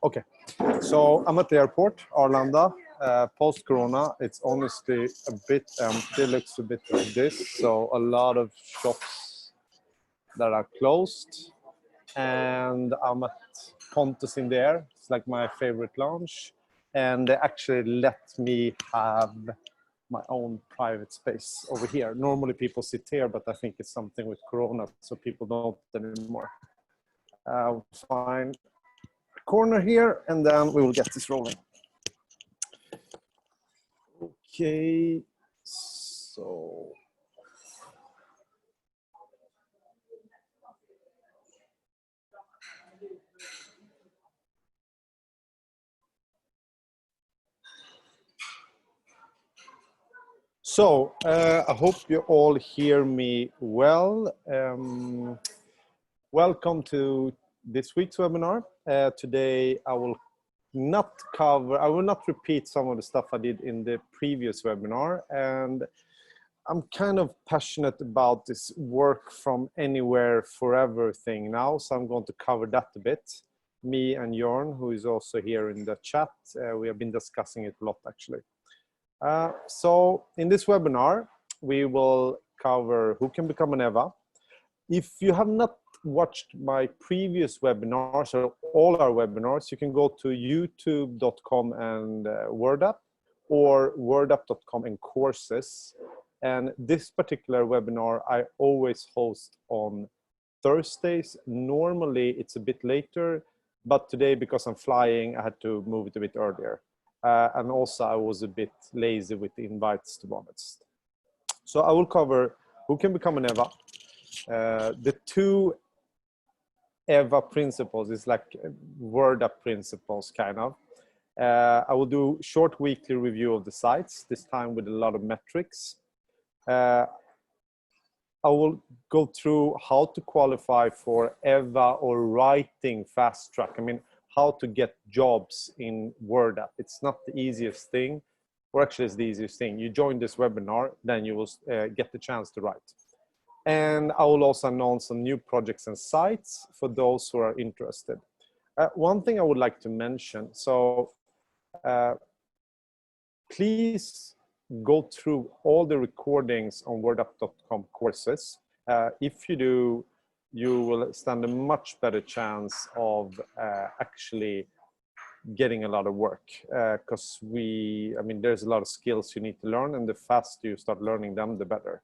Okay, so I'm at the airport, Arlanda. Post-corona, it's honestly a bit empty, looks a bit like this. So a lot of shops that are closed. And I'm at Pontus in there. It's like my favorite lounge. And they actually let me have my own private space over here. Normally people sit here, but I think it's something with corona, so people don't anymore. Fine. Corner here, and then we will get this rolling. Okay, so I hope you all hear me well. Welcome to this week's webinar. Today I will not repeat some of the stuff I did in the previous webinar, and I'm kind of passionate about this work from anywhere forever thing now, so I'm going to cover that a bit. Me and Jorn, who is also here in the chat, we have been discussing it a lot actually. So in this webinar, we will cover who can become an EWA. If you have not watched my previous webinars or all our webinars, you can go to youtube.com and WordUp or wordup.com and courses. And this particular webinar, I always host on Thursdays. Normally it's a bit later, but today because I'm flying, I had to move it a bit earlier. And also I was a bit lazy with the invites, to be honest. So I will cover who can become an EWA. The two EWA principles is like WordUp principles, kind of. I will do short weekly review of the sites, this time with a lot of metrics. I will go through how to qualify for EWA or writing fast track. I mean, how to get jobs in WordUp. It's not the easiest thing, or actually it's the easiest thing. You join this webinar, then you will get the chance to write. And I will also announce some new projects and sites for those who are interested. One thing I would like to mention, so please go through all the recordings on wordup.com courses. If you do, you will stand a much better chance of actually getting a lot of work, because there's a lot of skills you need to learn, and the faster you start learning them, the better.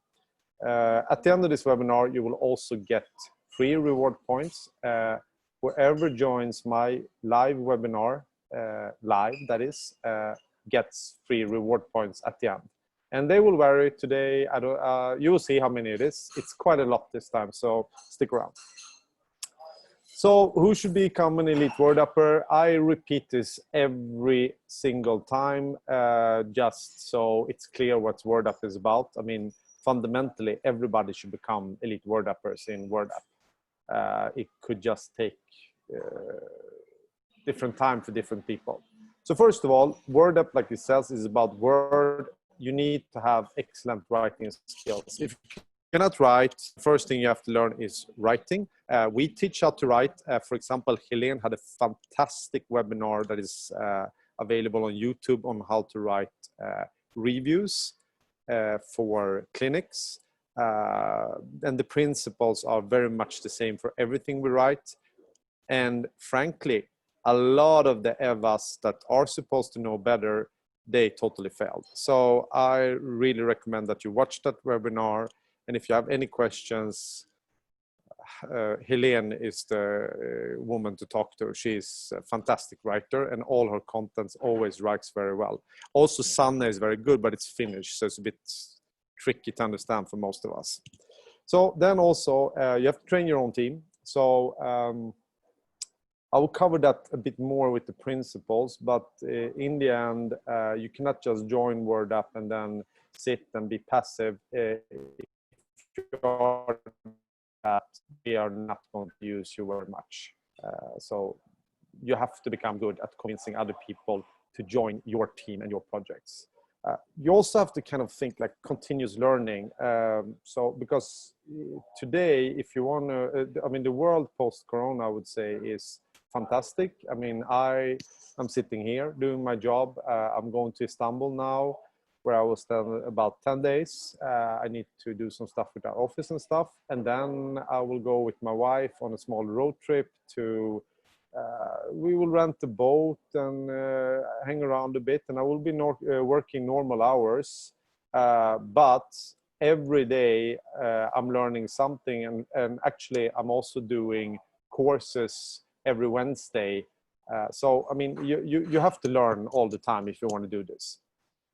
At the end of this webinar, you will also get free reward points. Whoever joins my live webinar, that is, gets free reward points at the end. And they will vary today. You will see how many it is. It's quite a lot this time, so stick around. So who should become an elite WordUpper? I repeat this every single time, just so it's clear what WordUp is about. I mean, fundamentally, everybody should become elite WordUppers in WordUp. It could just take different time for different people. So first of all, WordUp, like it says, is about Word. You need to have excellent writing skills. If you cannot write, the first thing you have to learn is writing. We teach how to write. For example, Helene had a fantastic webinar that is available on YouTube on how to write reviews for clinics. And the principles are very much the same for everything we write. And frankly, a lot of the EWAs that are supposed to know better, they totally failed. So I really recommend that you watch that webinar. And if you have any questions, Helene is the woman to talk to. She's a fantastic writer, and all her contents always writes very well. Also, Sanna is very good, but it's Finnish, so it's a bit tricky to understand for most of us. So then also, you have to train your own team. So I will cover that a bit more with the principles, but in the end, you cannot just join WordUp and then sit and be passive. If you are that, we are not going to use you very much. So you have to become good at convincing other people to join your team and your projects. You also have to kind of think like continuous learning. So because today, if you want to, I mean, the world post-corona, I would say, is fantastic. I mean, I'm sitting here doing my job. I'm going to Istanbul now, where I will spend about 10 days. I need to do some stuff with our office and stuff. And then I will go with my wife on a small road trip to, we will rent a boat and hang around a bit. And I will be working normal hours. But every day I'm learning something. And actually, I'm also doing courses every Wednesday. So, I mean, you have to learn all the time if you want to do this.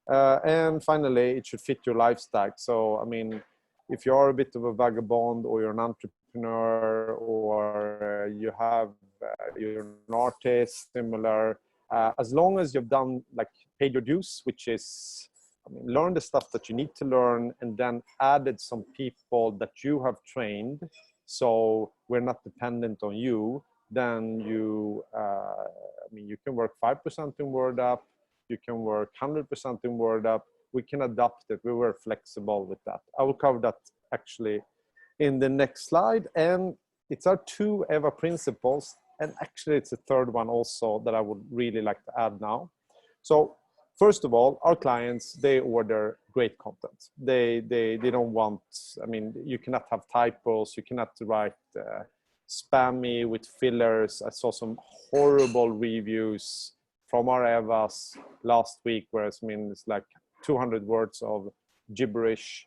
And finally, it should fit your lifestyle. So, I mean, if you are a bit of a vagabond, or you're an entrepreneur, or you're an artist, similar, as long as you've done, like, paid your dues, which is, I mean, learn the stuff that you need to learn, and then added some people that you have trained, so we're not dependent on you, then you, I mean, you can work 5% in WordUp, you can work 100% in WordUp. We can adapt it. We were flexible with that. I will cover that actually in the next slide. And it's our 2 EWA principles. And actually, it's a third one also that I would really like to add now. So first of all, our clients, they order great content. They don't want, I mean, you cannot have typos. You cannot write spammy with fillers. I saw some horrible reviews from our EWAs last week, whereas, I mean, it's like 200 words of gibberish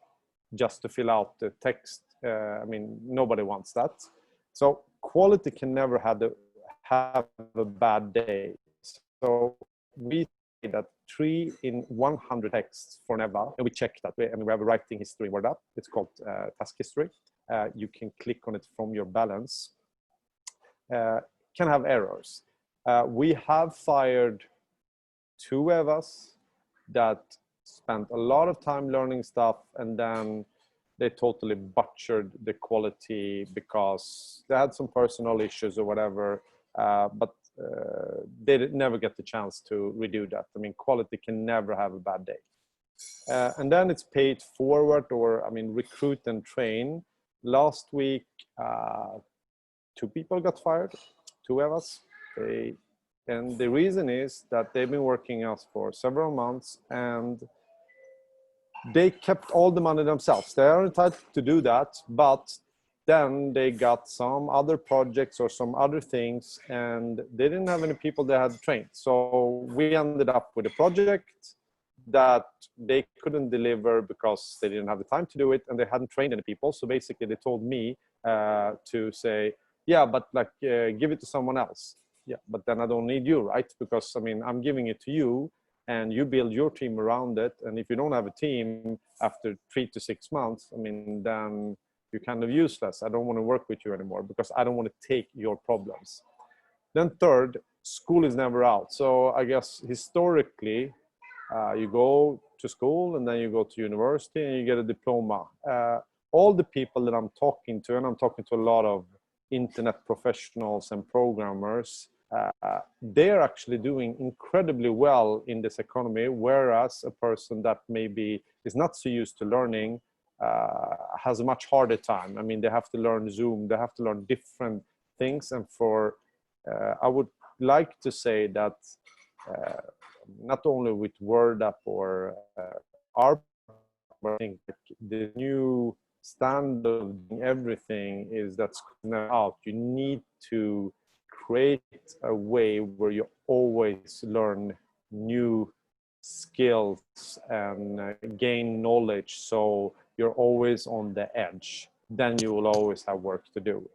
just to fill out the text. I mean, nobody wants that. So quality can never have a bad day. So we say that 3 in 100 texts for an EWA, and we check that. I mean, we have a writing history in WordUp. It's called task history. You can click on it from your balance. Can have errors. We have fired 2 EWAs that spent a lot of time learning stuff, and then they totally butchered the quality because they had some personal issues or whatever, but they never get the chance to redo that. I mean, quality can never have a bad day. And then it's paid forward, or, I mean, recruit and train. Last week, 2 people got fired, 2 EWAs. And the reason is that they've been working us for several months, and they kept all the money themselves. They are entitled to do that, but then they got some other projects or some other things, and they didn't have any people they had trained. So we ended up with a project that they couldn't deliver because they didn't have the time to do it, and they hadn't trained any people. So basically, they told me to say, yeah, but like give it to someone else. Yeah, but then I don't need you, right? Because, I mean, I'm giving it to you, and you build your team around it. And if you don't have a team after 3 to 6 months, I mean, then you're kind of useless. I don't want to work with you anymore because I don't want to take your problems. Then third, school is never out. So I guess historically, you go to school, and then you go to university, and you get a diploma. All the people that I'm talking to, and I'm talking to a lot of internet professionals and programmers, they're actually doing incredibly well in this economy, whereas a person that maybe is not so used to learning has a much harder time. I mean, they have to learn Zoom, they have to learn different things. And I would like to say that not only with WordUp or our, I think the new standard of everything is that's out. You need to create a way where you always learn new skills and gain knowledge, so you're always on the edge. Then you will always have work to do.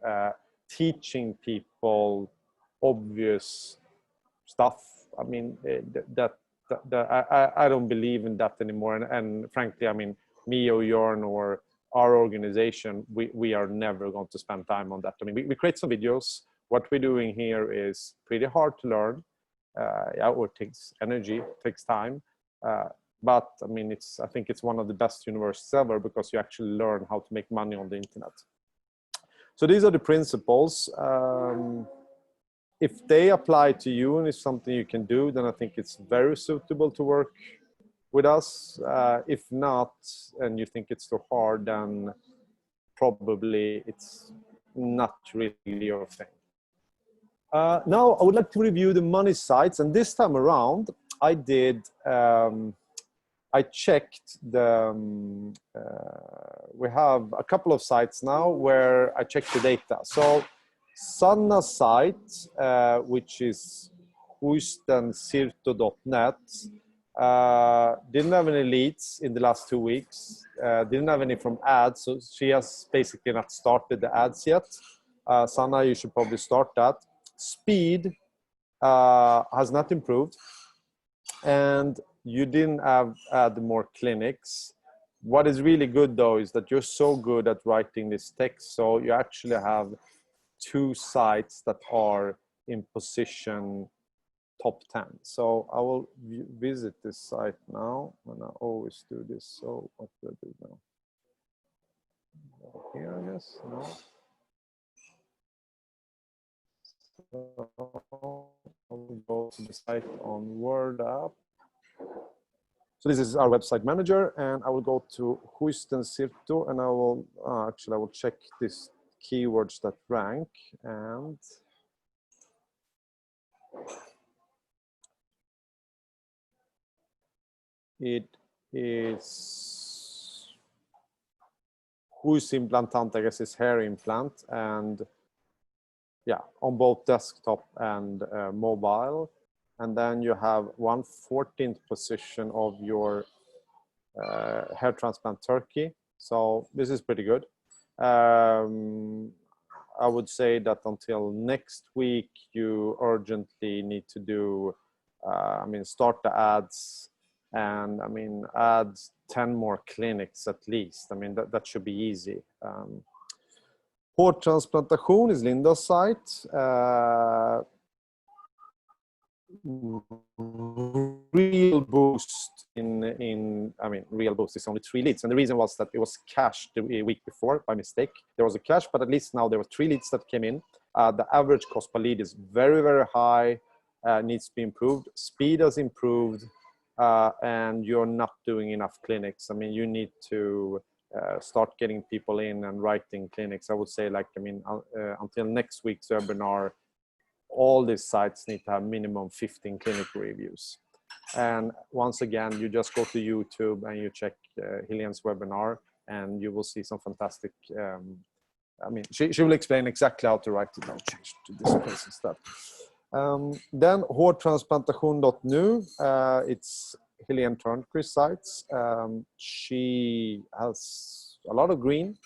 Teaching people obvious stuff, I mean, I don't believe in that anymore. And frankly, I mean, me or Jörn or our organization, we are never going to spend time on that. I mean, we create some videos. What we're doing here is pretty hard to learn. It takes energy, takes time. But I mean, I think it's one of the best universities ever because you actually learn how to make money on the internet. So these are the principles. if they apply to you and it's something you can do, then I think it's very suitable to work with us. If not, and you think it's too hard, then probably it's not really your thing. Now I would like to review the money sites, and this time around I did. I checked the. We have a couple of sites now where I checked the data. So Sanna's site, which is huistensirto.net, didn't have any leads in the last 2 weeks. Didn't have any from ads, so she has basically not started the ads yet. Sanna, you should probably start that. Speed has not improved, and you didn't add more clinics. What is really good though is that you're so good at writing this text, so you actually have 2 sites that are in position top 10. So I will visit this site now, and I always do this. So what do I do now? Here, I guess. No. So I will go to the site on Word app. So this is our website manager, and I will go to Huistensirto, and I will actually I will check these keywords that rank, and it is huisimplantant, I guess is hair implant, and yeah, on both desktop and mobile. And then you have 1/14th position of your hair transplant Turkey. So this is pretty good. I would say that until next week, you urgently need to do, start the ads, and add 10 more clinics at least. That should be easy. Hårtransplantation is Linda's site. Real boost real boost is only 3 leads, and the reason was that it was cached the week before by mistake. There was a cache, but at least now there were 3 leads that came in. The average cost per lead is very, very high, needs to be improved. Speed has improved, and you're not doing enough clinics. You need to start getting people in and writing clinics. I would say until next week's webinar, all these sites need to have minimum 15 clinic reviews. And once again, you just go to YouTube and you check Helene's webinar, and you will see some fantastic, she will explain exactly how to write it. I'll change to this place instead. Then hårtransplantation.nu, it's Helene Törnqvist's sites. She has a lot of green.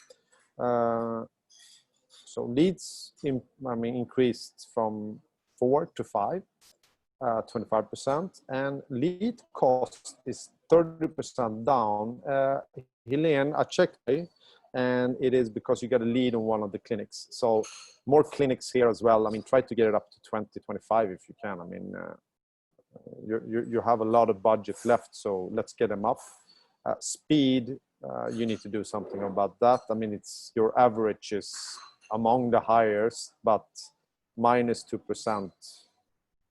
So leads, increased from 4 to 5, 25%, and lead cost is 30% down. Helene, I checked, and it is because you got a lead on one of the clinics. So more clinics here as well. Try to get it up to 20, 25 if you can. You have a lot of budget left, so let's get them up. Speed, you need to do something about that. It's your average is among the highest, but minus 2%.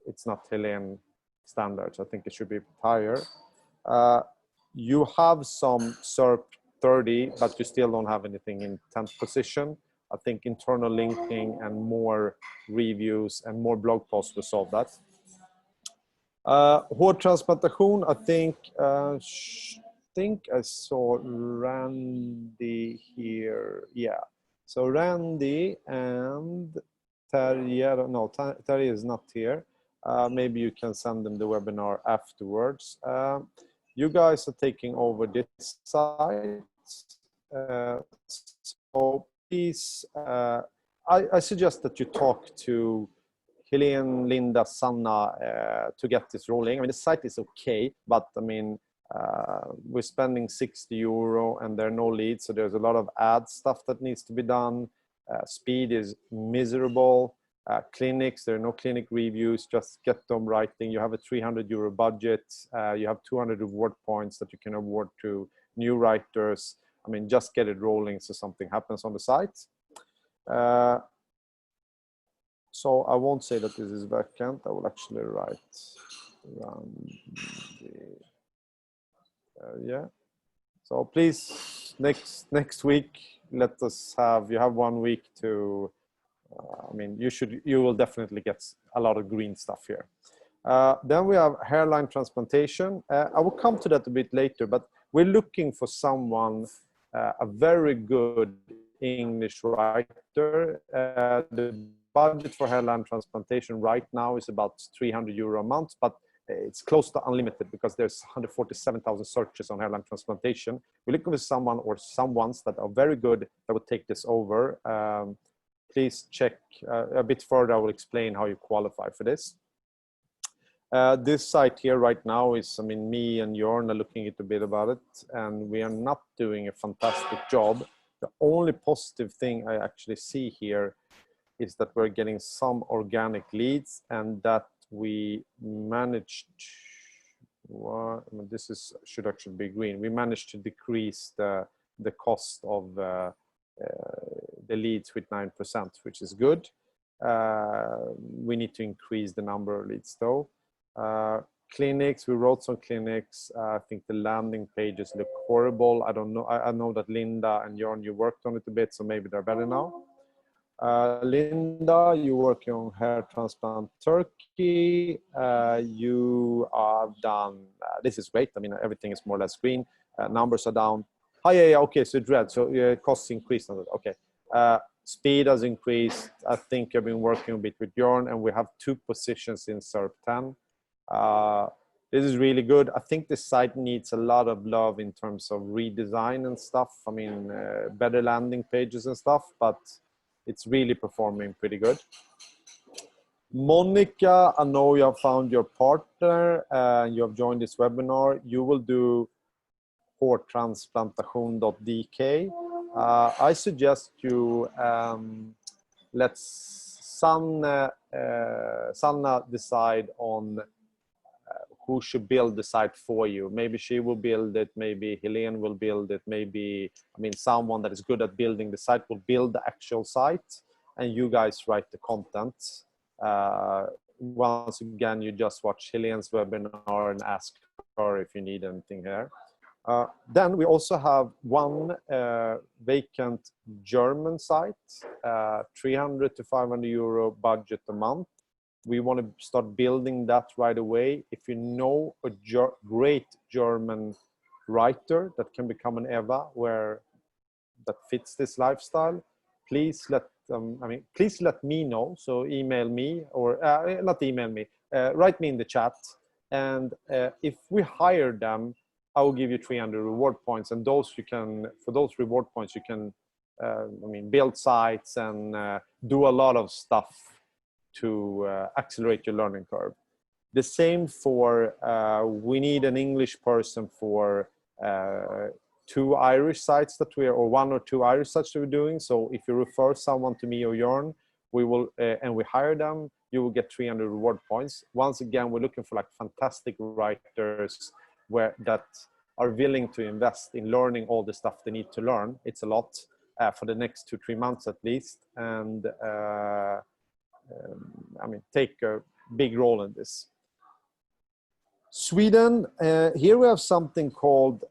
It's not Helene standards. I think it should be higher. You have some SERP 30, but you still don't have anything in 10th position. I think internal linking and more reviews and more blog posts will solve that. Hårtransplantation, I think I saw Randy here. Yeah. So Randy and Terje, no, Terje is not here. Maybe you can send them the webinar afterwards. You guys are taking over this site. So please, I suggest that you talk to Helene, Linda, Sanna to get this rolling. The site is okay, but we're spending €60 and there are no leads, so there's a lot of ad stuff that needs to be done. Speed is miserable. Clinics, there are no clinic reviews. Just get them writing. You have a €300 budget. You have 200 reward points that you can award to new writers. Just get it rolling so something happens on the site. So I won't say that this is vacant. I will actually write yeah. So please, next week, let us have, you have 1 week to, I mean, you will definitely get a lot of green stuff here. Then we have hairline transplantation. I will come to that a bit later, but we're looking for someone, a very good English writer. The budget for hairline transplantation right now is about €300 a month, but it's close to unlimited because there's 147,000 searches on hairline transplantation. We're looking for someone or someones that are very good that will take this over. Please check a bit further. I will explain how you qualify for this. This site here right now is, I mean, me and Jorn are looking at a bit about it, and we are not doing a fantastic job. The only positive thing I actually see here is that we're getting some organic leads, and that we managed, well, I mean, this is should actually be green. We managed to decrease the cost of the leads with 9%, which is good. We need to increase the number of leads though. Clinics, we wrote some clinics. I think the landing pages look horrible. I don't know. I know that Linda and Jorn, you worked on it a bit, so maybe they're better now. Linda, you're working on hair transplant Turkey. You have done, this is great. I mean, everything is more or less green. Numbers are down. Oh, yeah, okay, so it's red. So costs increased on it. Okay. Speed has increased. I think I've been working a bit with Bjorn, and we have 2 positions in SERP 10. This is really good. I think the site needs a lot of love in terms of redesign and stuff. I mean, better landing pages and stuff, but it's really performing pretty good. Monica, I know you have found your partner and you have joined this webinar. You will do hårtransplantation.dk. I suggest you let Sanna decide on who should build the site for you. Maybe she will build it, maybe Helene will build it, maybe, I mean, someone that is good at building the site will build the actual site, and you guys write the content. Once again, you just watch Helene's webinar and ask her if you need anything here. Then we also have 1 vacant German site, 300 to 500 euro budget a month. We want to start building that right away. If you know a great German writer that can become an EWA that fits this lifestyle, please let please let me know. So email me, or not email me, write me in the chat. And if we hire them, I will give you 300 reward points, and those you can, for those reward points, you can, I mean, build sites and do a lot of stuff to accelerate your learning curve. The same for, we need an English person for 2 Irish sites that we are, or 1 or 2 Irish sites that we're doing. So if you refer someone to me or Jorn, we will, and we hire them, you will get 300 reward points. Once again, we're looking for like fantastic writers that are willing to invest in learning all the stuff they need to learn. It's a lot for the next 2-3 months at least. And I mean, take a big role in this. Sweden, here we have something called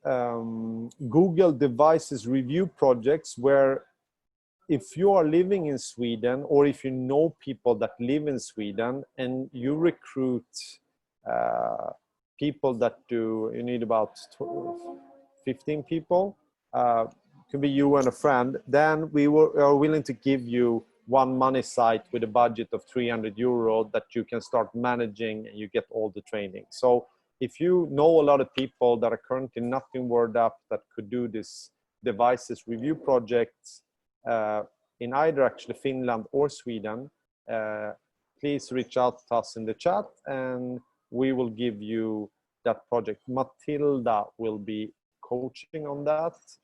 Google Devices Review Projects, where if you are living in Sweden, or if you know people that live in Sweden and you recruit people that do, you need about 15 people, could be you and a friend, then we are willing to give you 1 money site with a budget of 300 euro that you can start managing, and you get all the training. So if you know a lot of people that are currently not in WordUp that could do this devices review projects in either actually Finland or Sweden, please reach out to us in the chat and we will give you that project. Matilda will be coaching on that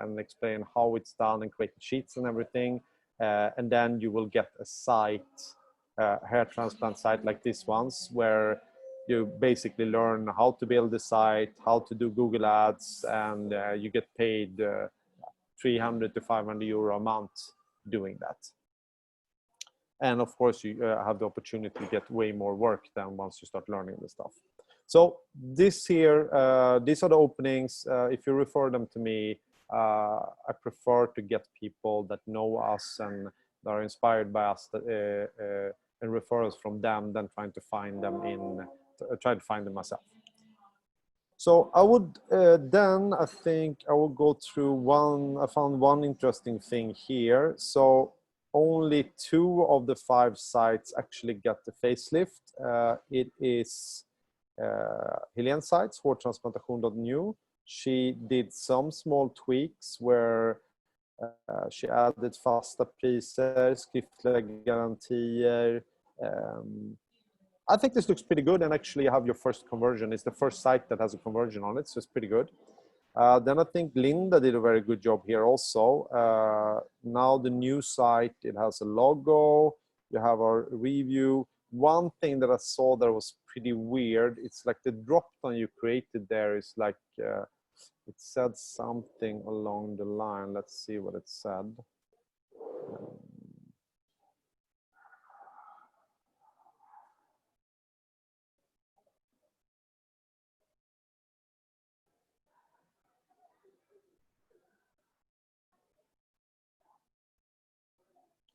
and explain how it's done and create the sheets and everything. And then you will get a site, hair transplant site like this ones, where you basically learn how to build the site, how to do Google Ads, and you get paid 300 to 500 euro a month doing that. And of course, you have the opportunity to get way more work than once you start learning the stuff. So this here, these are the openings. If you refer them to me, I prefer to get people that know us and that are inspired by us and referrals from them than trying to find them try to find them myself. So I would then, I think I will go through I found one interesting thing here. So only 2 of the 5 sites actually get the facelift. It is Helene's site, hårtransplantation.nu. She did some small tweaks where she added fasta priser, skriftliga garantier. I think this looks pretty good, and actually you have your first conversion. It's the first site that has a conversion on it, so it's pretty good. Then I think Linda did a very good job here also. Now the new site, it has a logo, you have our review. One thing that I saw that was pretty weird, it's like the drop-down you created there is like, it said something along the line. Let's see what it said.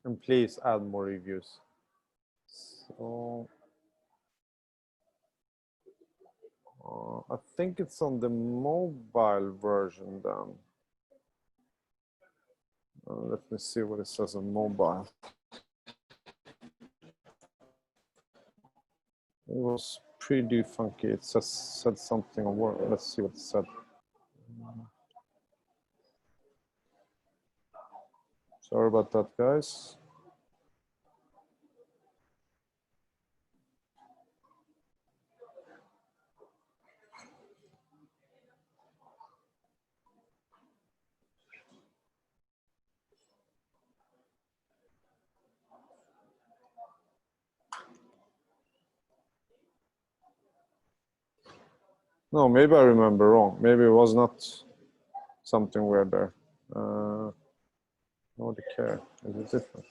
And please add more reviews. So I think it's on the mobile version then. Let me see what it says on mobile. It was pretty funky. It said something on Word. Let's see what it said. Sorry about that, guys. No, maybe I remember wrong. Maybe it was not something weird there. Nobody care. Is it different?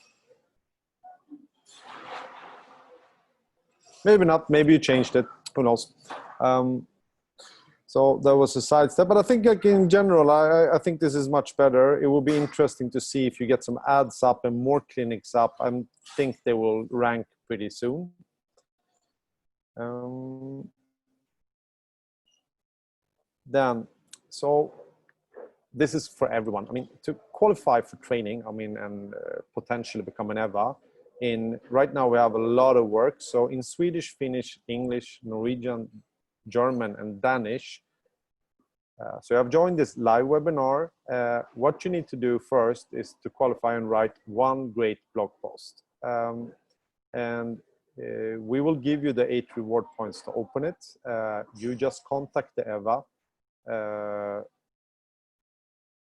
Maybe not. Maybe you changed it. Who knows? So that was a side step. But I think like in general, I think this is much better. It will be interesting to see if you get some ads up and more clinics up. I think they will rank pretty soon. Then, so this is for everyone. I mean, to qualify for training, I mean, and potentially become an EWA, right now we have a lot of work. So in Swedish, Finnish, English, Norwegian, German, and Danish. So I've joined this live webinar. What you need to do first is to qualify and write 1 great blog post. We will give you the 8 reward points to open it. You just contact the EWA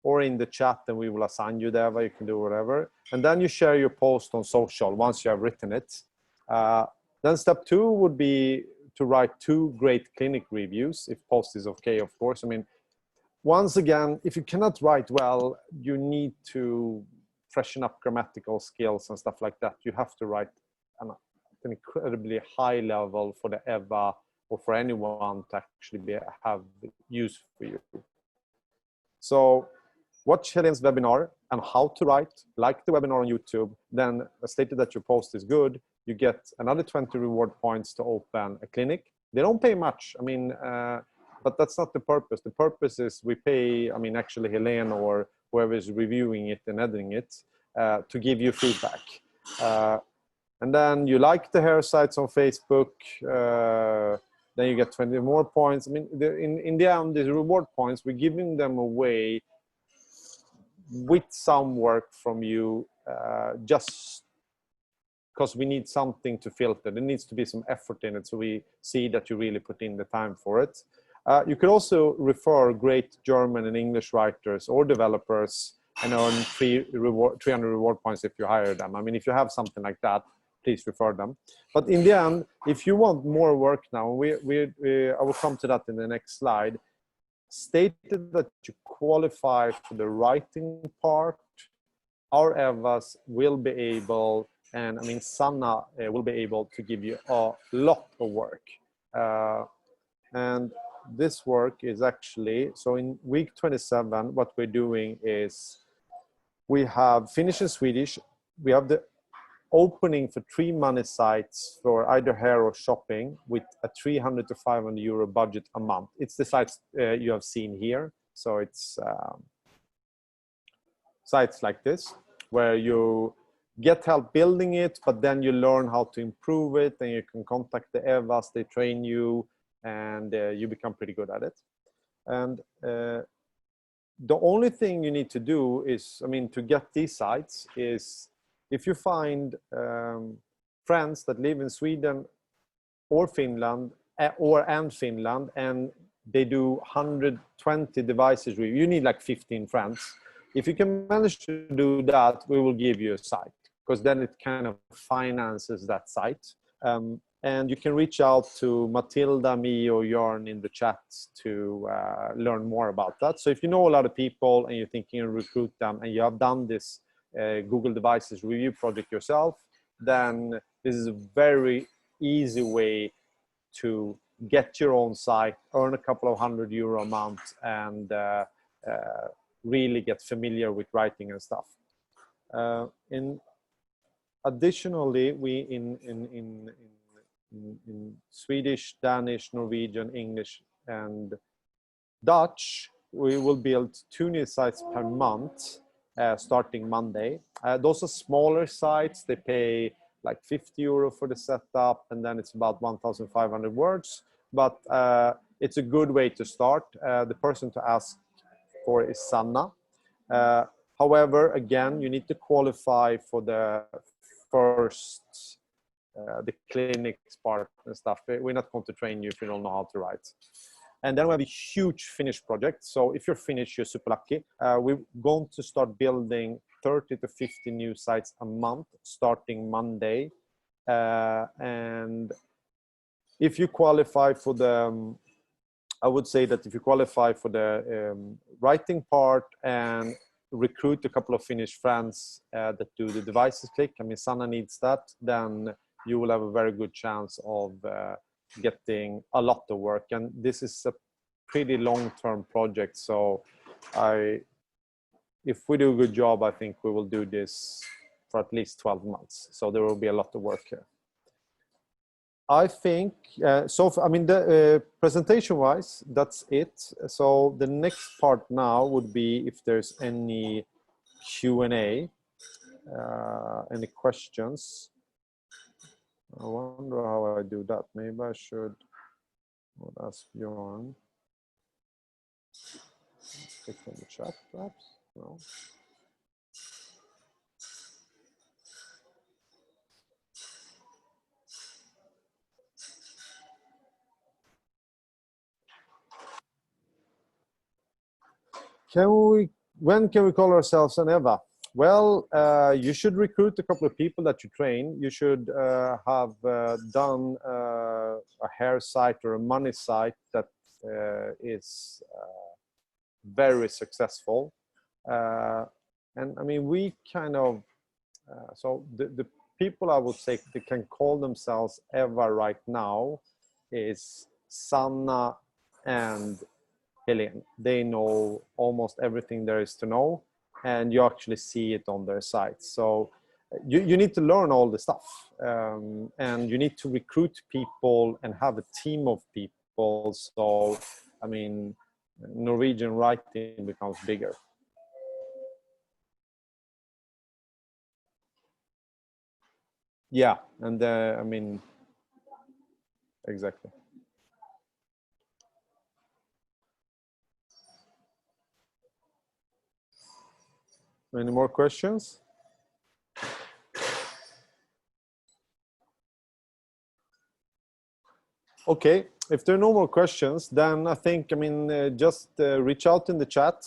or in the chat, and we will assign you the EWA. You can do whatever. And then you share your post on social once you have written it. Then step 2 would be to write 2 great clinic reviews, if post is okay, of course. I mean, once again, if you cannot write well, you need to freshen up grammatical skills and stuff like that. You have to write an incredibly high level for the EWA or for anyone to actually have use for you. So watch Helene's webinar and how to write, like the webinar on YouTube, then stated that your post is good, you get another 20 reward points to open a clinic. They don't pay much. I mean, but that's not the purpose. The purpose is we pay, I mean, actually Helene or whoever is reviewing it and editing it to give you feedback. And then you like the hair sites on Facebook, then you get 20 more points. I mean, in the end, these reward points, we're giving them away with some work from you, just because we need something to filter. There needs to be some effort in it, so we see that you really put in the time for it. You could also refer great German and English writers or developers and earn 300 reward points if you hire them. I mean, if you have something like that, please refer them. But in the end, if you want more work now, I will come to that in the next slide, stated that you qualify for the writing part, our EWAs will be able And I mean, Sanna will be able to give you a lot of work. And this work is actually, so in week 27, what we're doing is we have Finnish and Swedish. We have the opening for 3 money sites for either hair or shopping with a 300 to 500 euro budget a month. It's the sites you have seen here. So it's sites like this, where you get help building it, but then you learn how to improve it, and you can contact the EWAs, they train you, and you become pretty good at it. And the only thing you need to do is, I mean, to get these sites is, if you find friends that live in Sweden or Finland, and Finland, and they do 120 devices review, you need like 15 friends. If you can manage to do that, we will give you a site, because then it kind of finances that site. And you can reach out to Matilda, me, or Jörn in the chat to learn more about that. So if you know a lot of people and you're thinking of recruit them, and you have done this Google Devices review project yourself, then this is a very easy way to get your own site, earn a couple of €100 a month, and really get familiar with writing and stuff. Additionally, we in Swedish, Danish, Norwegian, English, and Dutch, we will build 2 new sites per month starting Monday. Those are smaller sites. They pay like €50 for the setup, and then it's about 1,500 words. But it's a good way to start. The person to ask for is Sanna. However, again, you need to qualify for the first, the clinics part and stuff. We're not going to train you if you don't know how to write. And then we have a huge Finnish project. So if you're Finnish, you're super lucky. We're going to start building 30 to 50 new sites a month starting Monday. And if you qualify for the, I would say that if you qualify for the writing part and recruit a couple of Finnish friends that do the devices click, I mean, Sanna needs that, then you will have a very good chance of getting a lot of work. And this is a pretty long-term project. So if we do a good job, I think we will do this for at least 12 months. So there will be a lot of work here. I think, I mean, the presentation-wise, that's it. So the next part now would be if there's any Q&A, any questions. I wonder how I do that. Maybe I should ask Bjorn. Click on the chat, perhaps? No. When can we call ourselves an EWA? Well, you should recruit a couple of people that you train. You should have done a hair site or a money site that is very successful. And I mean, we kind of, so the people I would say that can call themselves EWA right now is Sanna and Helene. They know almost everything there is to know, and you actually see it on their site. So you need to learn all the stuff, and you need to recruit people and have a team of people. So, I mean, Norwegian writing becomes bigger. Yeah, and I mean, exactly. Any more questions? Okay, if there are no more questions, then I think, I mean, just reach out in the chat,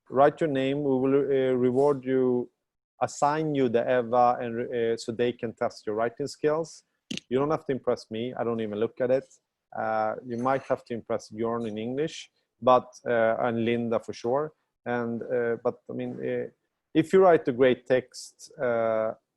write your name. We will reward you, assign you the EWA, and so they can test your writing skills. You don't have to impress me. I don't even look at it. You might have to impress Bjorn in English, but and Linda for sure. And but I mean, if you write a great text,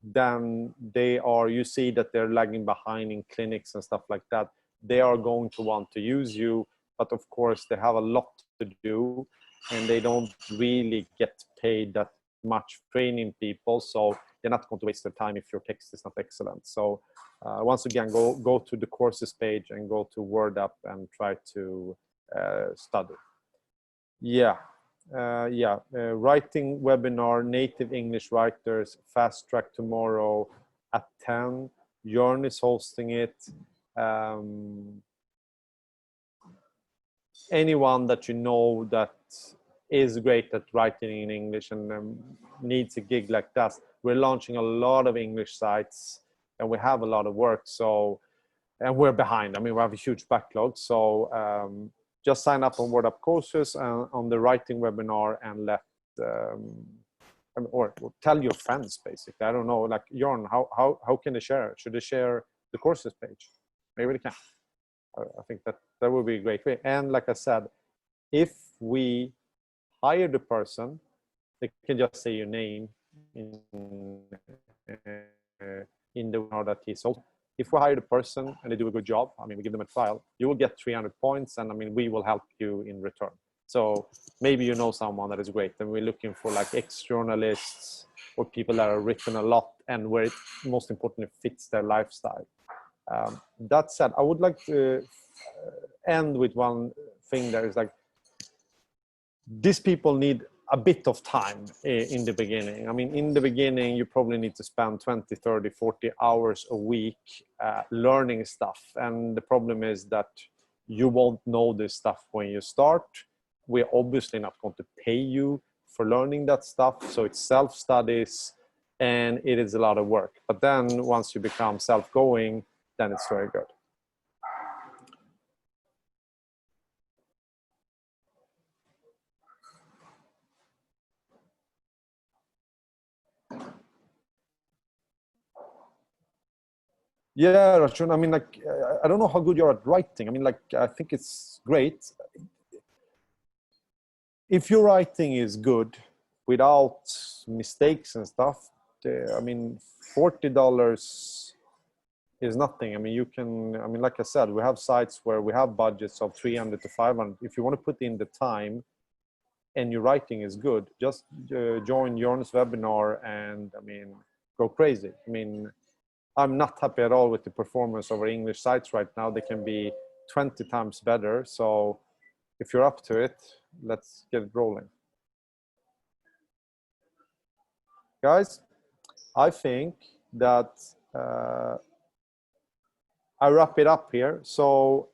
then you see that they're lagging behind in clinics and stuff like that. They are going to want to use you, but of course they have a lot to do and they don't really get paid that much training people, so they're not going to waste their time if your text is not excellent. So once again, go to the courses page and go to WordUp and try to study. Writing webinar, native English writers, fast track tomorrow at 10. Jörn is hosting it. Anyone that you know that is great at writing in English and needs a gig like that. We're launching a lot of English sites and we have a lot of work. So, and we're behind. I mean, we have a huge backlog. So just sign up on WordUp courses and on the writing webinar and or tell your friends basically. I don't know, like Jörn, how can they share? Should they share the courses page? Maybe they can. I think that would be a great way. And like I said, if we hire the person, they can just say your name in the webinar that he sold. If we hire the person and they do a good job, I mean, we give them a trial, you will get 300 points, and I mean, we will help you in return. So maybe you know someone that is great, and we're looking for like ex-journalists or people that are written a lot and where it most importantly fits their lifestyle. That said, I would like to end with one thing that is like, these people need a bit of time in the beginning. I mean, in the beginning, you probably need to spend 20, 30, 40 hours a week learning stuff. And the problem is that you won't know this stuff when you start. We're obviously not going to pay you for learning that stuff. So it's self-studies and it is a lot of work. But then once you become self-going, then it's very good. Yeah, Rachun, I mean, like, I don't know how good you're at writing. I mean, like, I think it's great. If your writing is good without mistakes and stuff, I mean, $40 is nothing. I mean, you can, I mean, like I said, we have sites where we have budgets of 300 to 500. If you want to put in the time and your writing is good, just join Jörn's webinar and, I mean, go crazy. I mean, I'm not happy at all with the performance of our English sites right now. They can be 20 times better. So if you're up to it, let's get it rolling. Guys, I think that I wrap it up here. So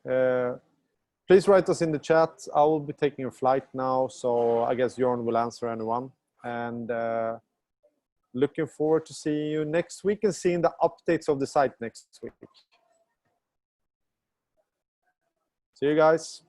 please write us in the chat. I will be taking a flight now. So I guess Jörn will answer anyone. And looking forward to seeing you next week and seeing the updates of the site next week. See you guys.